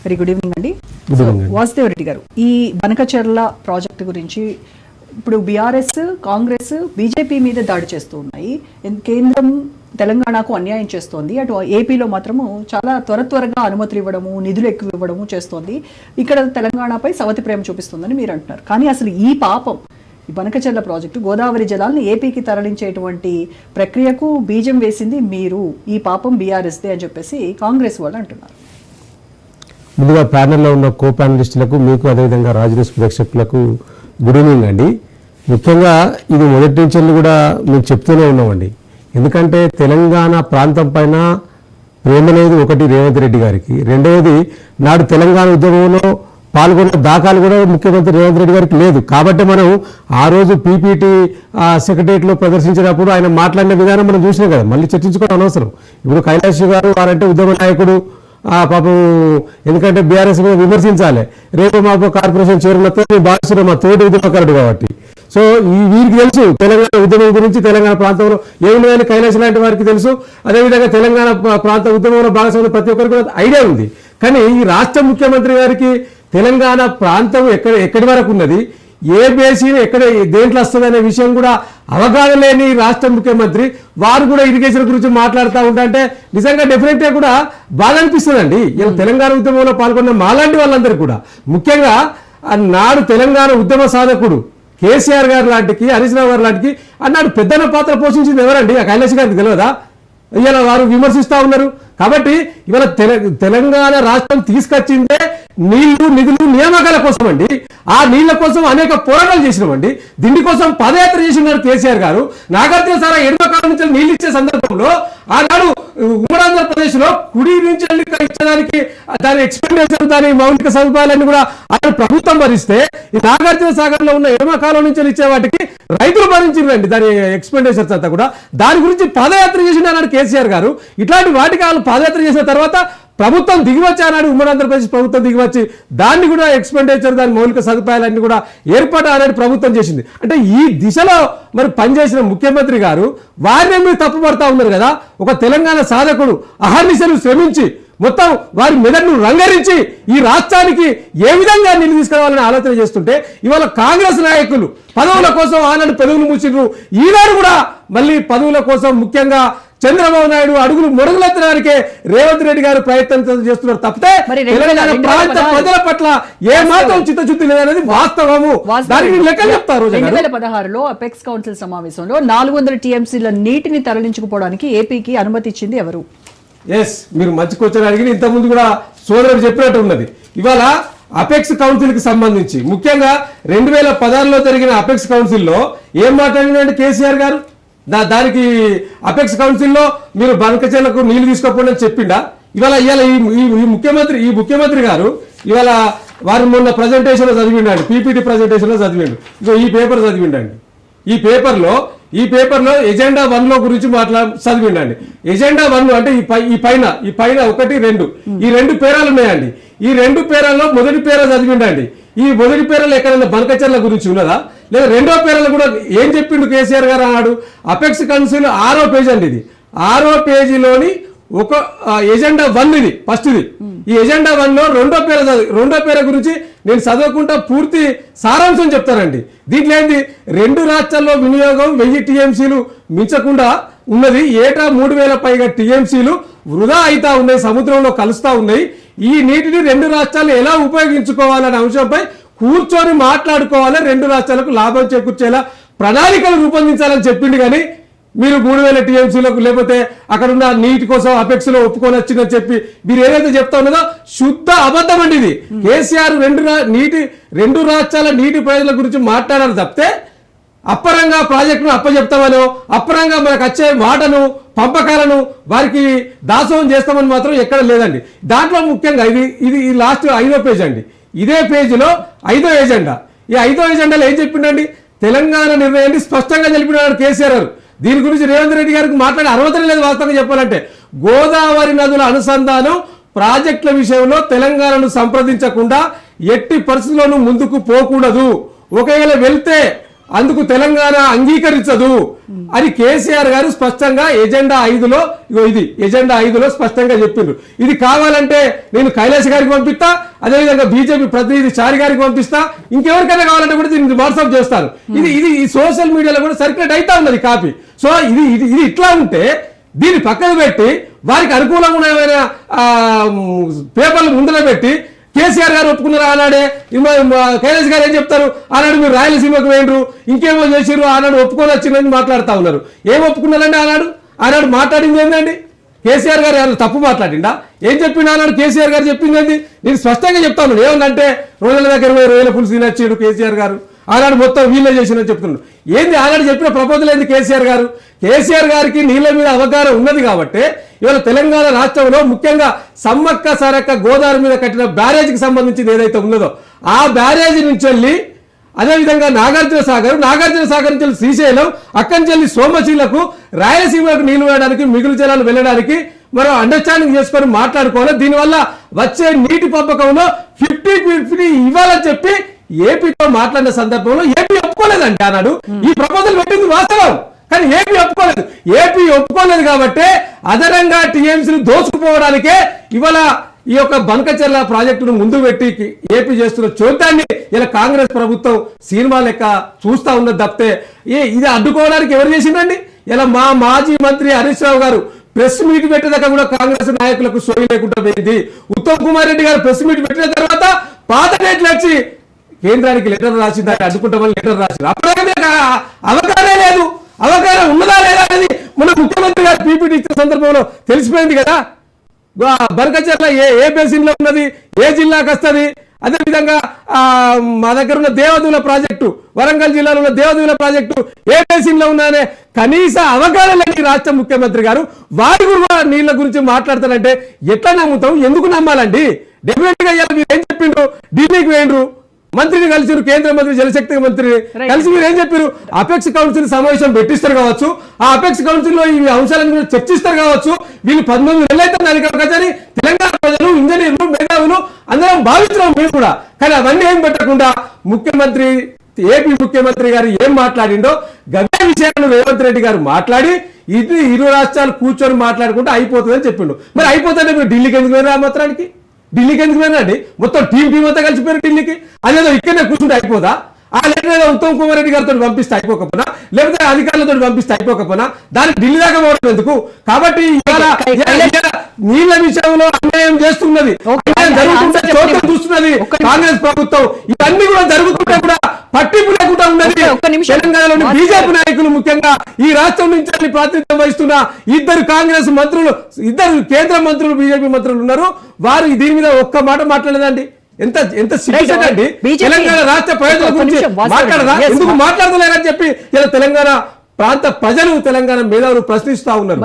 Very good evening అండి. వాసుదేవ్ రెడ్డి గారు, ఈ బనకచెర్ల ప్రాజెక్టు గురించి ఇప్పుడు బీఆర్ఎస్, కాంగ్రెస్, బీజేపీ మీద దాడి చేస్తూ ఉన్నాయి. కేంద్రం తెలంగాణకు అన్యాయం చేస్తోంది, అటు ఏపీలో మాత్రము చాలా త్వరగా అనుమతులు ఇవ్వడము, నిధులు ఎక్కువ ఇవ్వడము చేస్తోంది. ఇక్కడ తెలంగాణపై సవతి ప్రేమ చూపిస్తుందని మీరు అంటున్నారు. కానీ అసలు ఈ పాపం, ఈ బనకచెర్ల ప్రాజెక్టు గోదావరి జలాలను ఏపీకి తరలించేటువంటి ప్రక్రియకు బీజం వేసింది మీరు, ఈ పాపం బీఆర్ఎస్దే అని చెప్పేసి కాంగ్రెస్ వాళ్ళు అంటున్నారు. ముందుగా ప్యానెల్లో ఉన్న కో ప్యానలిస్టులకు, మీకు అదేవిధంగా రాజనీస్ ప్రేక్షకులకు గుడ్ ఈవినింగ్ అండి. ముఖ్యంగా ఇది మొదటి నుంచి కూడా మేము చెప్తూనే ఉన్నామండి. ఎందుకంటే తెలంగాణ ప్రాంతం పైన ప్రేమ అనేది ఒకటి రేవంత్ రెడ్డి గారికి, రెండవది నాడు తెలంగాణ ఉద్యమంలో పాల్గొన్న దాఖలు కూడా ముఖ్యమంత్రి రేవంత్ రెడ్డి గారికి లేదు. కాబట్టి మనం ఆ రోజు పీపీటీ సెక్రటరియట్లో ప్రదర్శించినప్పుడు ఆయన మాట్లాడిన విధానం మనం చూసినాం కదా, మళ్ళీ చర్చించుకోవడం అనవసరం. ఇప్పుడు కైలాష్ గారు వారంటే ఉద్యమ నాయకుడు, పాపం ఎందుకంటే బీఆర్ఎస్ మీద విమర్శించాలి, రేపు మాకు కార్పొరేషన్ చైర్మన్తో భావిస్తున్న మా తోటి ఉద్యమకారుడు కాబట్టి. సో వీరికి తెలుసు తెలంగాణ ఉద్యమం గురించి, తెలంగాణ ప్రాంతంలో ఏమున్నాయని కైలాష్ లాంటి వారికి తెలుసు. అదేవిధంగా తెలంగాణ ప్రాంత ఉద్యమంలో భాగస్వామ్యం ప్రతి ఒక్కరికి కూడా ఐడియా ఉంది. కానీ ఈ రాష్ట్ర ముఖ్యమంత్రి గారికి తెలంగాణ ప్రాంతం ఎక్కడి వరకు ఉన్నది, ఏ బేసీని ఎక్కడ దేంట్లో వస్తుంది అనే విషయం కూడా అవగాహన లేని రాష్ట్ర ముఖ్యమంత్రి వారు కూడా ఇరిగేషన్ గురించి మాట్లాడుతూ ఉంటే నిజంగా డెఫినెట్గా కూడా బాగా అనిపిస్తుందండి. ఇలా తెలంగాణ ఉద్యమంలో పాల్గొన్న మాలాంటి వాళ్ళందరూ కూడా, ముఖ్యంగా నాడు తెలంగాణ ఉద్యమ సాధకుడు కేసీఆర్ గారు లాంటికి, హరీష్ రావు గారు లాంటికి అన్నాడు పెద్దన పాత్ర పోషించింది ఎవరండి? ఆ కైలాష్ గారికి తెలియదా? ఇవాళ వారు విమర్శిస్తూ ఉన్నారు. కాబట్టి ఇవాళ తెలంగాణ రాష్ట్రం తీసుకొచ్చిందే నీళ్లు, నిధులు, నియామకాల కోసం అండి. ఆ నీళ్ల కోసం అనేక పోరాటాలు చేసినామండి. దీని కోసం పదయాత్ర చేసినారు కేసీఆర్ గారు. నాగార్జున సారా ఎడమకాలం నుంచి నీళ్ళు ఇచ్చే సందర్భంలో ఆనాడు ఉమ్మడి ఆంధ్రప్రదేశ్ లో కుడి నుంచి ఇచ్చడానికి దాని ఎక్స్పెండిచర్, దాని మౌలిక సదుపాయాలన్నీ కూడా ఆయన ప్రభుత్వం భరిస్తే, ఈ నాగార్జున సాగర్ లో ఉన్న ఎడమకాలం నుంచి ఇచ్చే వాటికి రైతులు భరించారండి దాని ఎక్స్పెండిచర్స్ అంతా కూడా. దాని గురించి పదయాత్ర చేసినారు కేసీఆర్ గారు. ఇట్లాంటి వాటికి వాళ్ళు పాదయాత్ర చేసిన తర్వాత ప్రభుత్వం దిగివచ్చి, ఆనాడు ఉమ్మడి ఆంధ్రప్రదేశ్ ప్రభుత్వం దిగివచ్చి దాన్ని కూడా ఎక్స్పెండిచర్, దాని మౌలిక సదుపాయాలన్నీ కూడా ఏర్పాటు ఆనాడు ప్రభుత్వం చేసింది. అంటే ఈ దిశలో మరి పనిచేసిన ముఖ్యమంత్రి గారు వారిని మీరు తప్పుపడతా ఉన్నారు కదా. ఒక తెలంగాణ సాధకుడు అహర్నిశలు శ్రమించి మొత్తం వారి మెదడును రంగరించి ఈ రాష్ట్రానికి ఏ విధంగా నీళ్ళు తీసుకురావాలని ఆలోచన చేస్తుంటే, ఇవాళ కాంగ్రెస్ నాయకులు పదవుల కోసం ఆనాడు పదవులు మూసిండ్రు. ఈనాడు కూడా మళ్ళీ పదవుల కోసం ముఖ్యంగా చంద్రబాబు నాయుడు అడుగులు మొదలెత్తడానికే రేవంత్ రెడ్డి గారు ప్రయత్నం చేస్తున్నారు తప్పితే తెలంగాణ ప్రాంత ప్రజల పట్ల ఏ మాత్రం చిత్తశుద్ధి లేదనేది వాస్తవము. దానికి లెక్కలు చెప్తారు. 2016లో అపెక్స్ కౌన్సిల్ సమావేశంలో 400 టీఎంసీల నీటిని తరలించుకుపోవడానికి ఏపీకి అనుమతి ఇచ్చింది ఎవరు? ఎస్, మీరు మంచి క్వశ్చన్ అడిగి ఇంతకుముందు కూడా సోదరుడు చెప్పినట్టు ఉన్నది. ఇవాళ అపెక్స్ కౌన్సిల్ కి సంబంధించి ముఖ్యంగా 2016లో జరిగిన అపెక్స్ కౌన్సిల్లో ఏం మాట్లాడినంటే కేసీఆర్ గారు, దానికి అపెక్స్ కౌన్సిల్లో మీరు బనకచెర్లకు నీళ్లు తీసుకోకపోండి అని చెప్పిండా? ఇవాళ ఈ ముఖ్యమంత్రి గారు ఇవాళ వారు మొన్న ప్రజెంటేషన్ లో చదివిండండి, పీపీటీ ప్రజెంటేషన్ లో చదివిండు. ఇగో ఈ పేపర్ చదివిండండి. ఈ పేపర్లో ఎజెండా 1 గురించి చదివిండండి. ఎజెండా 1 అంటే ఈ పైన 1, 2 ఈ 2 పేరాలు ఉన్నాయండి. ఈ 2 పేరాల్లో మొదటి పేర చదివిండండి. ఈ మొదటి పేరాలు ఎక్కడైనా బనకచెర్ల గురించి ఉన్నదా? లేదా రెండో పేరాలు కూడా ఏం చెప్పిండు కేసీఆర్ గారు అన్నాడు? అపెక్స్ కౌన్సిల్ 6వ పేజీ అండి. ఇది 6వ పేజీలోని ఒక ఎజెండా 1 ఇది ఫస్ట్ది. ఈ ఎజెండా 1లో రెండో పేర గురించి నేను చదవకుండా పూర్తి సారాంశం చెప్తానండి. దీంట్లో ఏంది, 2 రాష్ట్రాల్లో వినియోగం 1000 టీఎంసీలు మించకుండా ఉన్నది. ఏటా 3000 పైగా టీఎంసీలు వృధా అవుతా ఉన్నాయి, సముద్రంలో కలుస్తా ఉన్నాయి. ఈ నీటిని 2 రాష్ట్రాలు ఎలా ఉపయోగించుకోవాలనే అంశంపై కూర్చొని మాట్లాడుకోవాలి, 2 రాష్ట్రాలకు లాభం చేకూర్చేలా ప్రణాళికలు రూపొందించాలని చెప్పిండు. కానీ మీరు 3000 టీఎంసీలకు లేకపోతే అక్కడున్న నీటి కోసం అపెక్స్ లో ఒప్పుకొని వచ్చిందని చెప్పి మీరు ఏదైతే చెప్తా ఉన్నదో శుద్ధ అబద్ధం అండి ఇది. కేసీఆర్ 2 రాష్ట్రాల నీటి ప్రయోజనాల గురించి మాట్లాడాలి తప్పితే అప్పరంగా ప్రాజెక్టును అప్పచెప్తామనో, అప్పరంగా మనకు వచ్చే వాటను, పంపకాలను వారికి దాసోహం చేస్తామని మాత్రం ఎక్కడ లేదండి. దాంట్లో ముఖ్యంగా ఇది లాస్ట్ 5వ పేజ్ అండి. ఇదే పేజీలో 5వ ఎజెండా. ఈ 5వ ఎజెండాలో ఏం చెప్పిండండి? తెలంగాణ నిర్ణయాన్ని స్పష్టంగా తెలిపినాడు కేసీఆర్ గారు. దీని గురించి రేవంత్ రెడ్డి గారికి మాట్లాడే అర్హత లేదు వాస్తవంగా చెప్పాలంటే. గోదావరి నదుల అనుసంధానం ప్రాజెక్టుల విషయంలో తెలంగాణను సంప్రదించకుండా ఎట్టి పరిస్థితుల్లోనూ ముందుకు పోకూడదు. ఒకవేళ వెళ్తే అందుకు తెలంగాణ అంగీకరించదు అని కేసీఆర్ గారు స్పష్టంగా ఎజెండా 5లో ఇది ఎజెండా 5లో స్పష్టంగా చెప్పిండ్రు. ఇది కావాలంటే నేను కైలాష్ గారికి పంపిస్తా, అదేవిధంగా బీజేపీ ప్రతినిధి చారి గారికి పంపిస్తా, ఇంకెవరికైనా కావాలంటే కూడా దీన్ని వాట్సాప్ చేస్తాను. ఇది ఈ సోషల్ మీడియాలో కూడా సర్క్యులేట్ అవుతా ఉన్నది కాపీ. సో ఇది ఇట్లా ఉంటే దీన్ని పక్కన పెట్టి వారికి అనుకూలమైన పేపర్లు ముందర పెట్టి కేసీఆర్ గారు ఒప్పుకున్నారు ఆనాడే, కైలాష్ గారు ఏం చెప్తారు, ఆనాడు మీరు రాయలసీమకు వేయండ్రు, ఇంకేమో చేసిర్రు, ఆనాడు ఒప్పుకొని వచ్చిందని మాట్లాడుతూ ఉన్నారు. ఏం ఒప్పుకున్నారండి ఆనాడు మాట్లాడింది ఏంటండి? కేసీఆర్ గారు ఎవరు తప్పు మాట్లాడిండా? ఏం చెప్పిండు ఆనాడు కేసీఆర్ గారు చెప్పింది? నేను స్పష్టంగా చెప్తాను. ఏమన్నంటే రోజుల దగ్గర రొయ్యల పులుసు తినొచ్చాడు కేసీఆర్ గారు, ఆనాడు మొత్తం వీళ్ళే చేసినని చెప్తున్నాడు. ఏంది ఆనాడు చెప్పిన ప్రపోజల్ ఏంది కేసీఆర్ గారికి నీళ్ళ మీద అవగాహన ఉన్నది కాబట్టి ఇవాళ తెలంగాణ రాష్ట్రంలో ముఖ్యంగా సమ్మక్క సారక్క గోదావరి మీద కట్టిన బ్యారేజ్కి సంబంధించింది ఏదైతే ఉన్నదో ఆ బ్యారేజీ నుంచి వెళ్ళి, అదేవిధంగా నాగార్జున సాగర్ నుంచి శ్రీశైలం, అక్కడి నుంచి సోమశీలకు, రాయలసీమకు నీళ్లు వేయడానికి, మిగులు జలాలు వెళ్ళడానికి మనం అండర్స్టాండింగ్ చేసుకొని మాట్లాడుకోవాలి. దీనివల్ల వచ్చే నీటి పంపకంలో 50-50 ఇవ్వాలని చెప్పి ఏపీతో మాట్లాడిన సందర్భంలో ఏపీ ఒప్పుకోలేదండి ఆనాడు. ఈ ప్రపోజల్ పెట్టింది వాస్తవం, కానీ ఏపీ ఒప్పుకోలేదు కాబట్టి అదనంగా టీఎంసీని దోచుకుపోవడానికే ఇవాళ ఈ యొక్క బనకచెర్ల ప్రాజెక్టును ముందు పెట్టి ఏపీ చేస్తున్న చోద్యాన్ని ఇలా కాంగ్రెస్ ప్రభుత్వం సినిమా లెక్క చూస్తా ఉన్నది తప్పితే ఇది అడ్డుకోవడానికి ఎవరు చేసిందండి? ఇలా మా మాజీ మంత్రి హరీష్ రావు గారు ప్రెస్ మీట్ పెట్టేదాకా కూడా కాంగ్రెస్ నాయకులకు సోయి లేకుండా పోయింది. ఉత్తమ్ కుమార్ రెడ్డి గారు ప్రెస్ మీట్ పెట్టిన తర్వాత పాత డేట్లు వచ్చి కేంద్రానికి లెటర్ రాసి దాన్ని అడ్డుకుంటామని లెటర్ రాసింది. అప్పుడే అవగాహన లేదు, అవగాహన ఉన్నదా లేదా అనేది మన ముఖ్యమంత్రి గారు పీపీటీ ఇచ్చిన సందర్భంలో తెలిసిపోయింది కదా. బనకచెర్ల ఏ బేసిన్ లో ఉన్నది, ఏ జిల్లాకు వస్తుంది, అదేవిధంగా మా దగ్గర ఉన్న దేవదూల ప్రాజెక్టు, వరంగల్ జిల్లాలో ఉన్న దేవదూల ప్రాజెక్టు ఏ బేసిన్ లో ఉన్నాయనే కనీస అవగాహన లేని రాష్ట్ర ముఖ్యమంత్రి గారు వారి కూడా నీళ్ల గురించి మాట్లాడతారంటే ఎట్లా నమ్ముతాం? ఎందుకు నమ్మాలండి? డెఫినెట్ గా మీరు ఏం చెప్పిండ్రు? ఢిల్లీకి వేయండ్రు, మంత్రిని కలిసిరు, కేంద్ర మంత్రి జలశక్తి మంత్రి కలిసి మీరు ఏం చెప్పారు? అపెక్స్ కౌన్సిల్ సమావేశం పెట్టిస్తారు కావచ్చు, ఆ అపెక్స్ కౌన్సిల్ లో ఈ అంశాలను చర్చిస్తారు కావచ్చు. వీళ్ళు 19 నెలలు అయితే దానికి తెలంగాణ ప్రజలు, ఇంజనీర్లు, మేధావులు అందరం భావించడం మీరు కూడా. కానీ అవన్నీ ఏం పెట్టకుండా ఏపీ ముఖ్యమంత్రి గారు ఏం మాట్లాడిండో గదే విషయాలను రేవంత్ రెడ్డి గారు మాట్లాడి ఇది ఇరు రాష్ట్రాలు కూర్చొని మాట్లాడుకుంటే అయిపోతుందని చెప్పిండు. మరి అయిపోతుంటే మీరు ఢిల్లీకి ఎందుకు పోయినా? మాత్రానికి ఢిల్లీకి ఎందుకు పోయినా అండి? మొత్తం టీం అంతా కలిసిపోయారు ఢిల్లీకి. అదేదో ఇక్కడనే కూర్చుంటే అయిపోదా? ఆ లెటర్ ఏదో ఉత్తమ్ కుమార్ రెడ్డి గారితో పంపిస్తే అయిపోకపోయినా, లేకపోతే అధికారులతో పంపిస్తే అయిపోకపోయినా, దానికి ఢిల్లీ దాకా పోవడం ఎందుకు? కాబట్టి నీళ్ల విషయంలో అన్యాయం చేస్తున్నది, జరుగుతుంటే చోట్ల చూస్తున్నది కాంగ్రెస్ ప్రభుత్వం. ఇవన్నీ కూడా జరుగుతుంటే కూడా పట్టింపు లేకుండా ఉన్నది తెలంగాణలోని బీజేపీ నాయకులు. ముఖ్యంగా ఈ రాష్ట్రం నుంచి ప్రాతినిధ్యం వహిస్తున్న ఇద్దరు కాంగ్రెస్ మంత్రులు, ఇద్దరు కేంద్ర మంత్రులు, బీజేపీ మంత్రులు ఉన్నారు. వారు దీని మీద ఒక్క మాట మాట్లాడలేదండి. ఎంత సిగ్గుచేటు అండి! తెలంగాణ రాష్ట్ర ప్రయోజనాల గురించి మాట్లాడదా? ఎందుకు మాట్లాడలేరని చెప్పి ఇలా తెలంగాణ ప్రాంత ప్రజలు, తెలంగాణ మేధావులు ప్రశ్నిస్తా ఉన్నారు.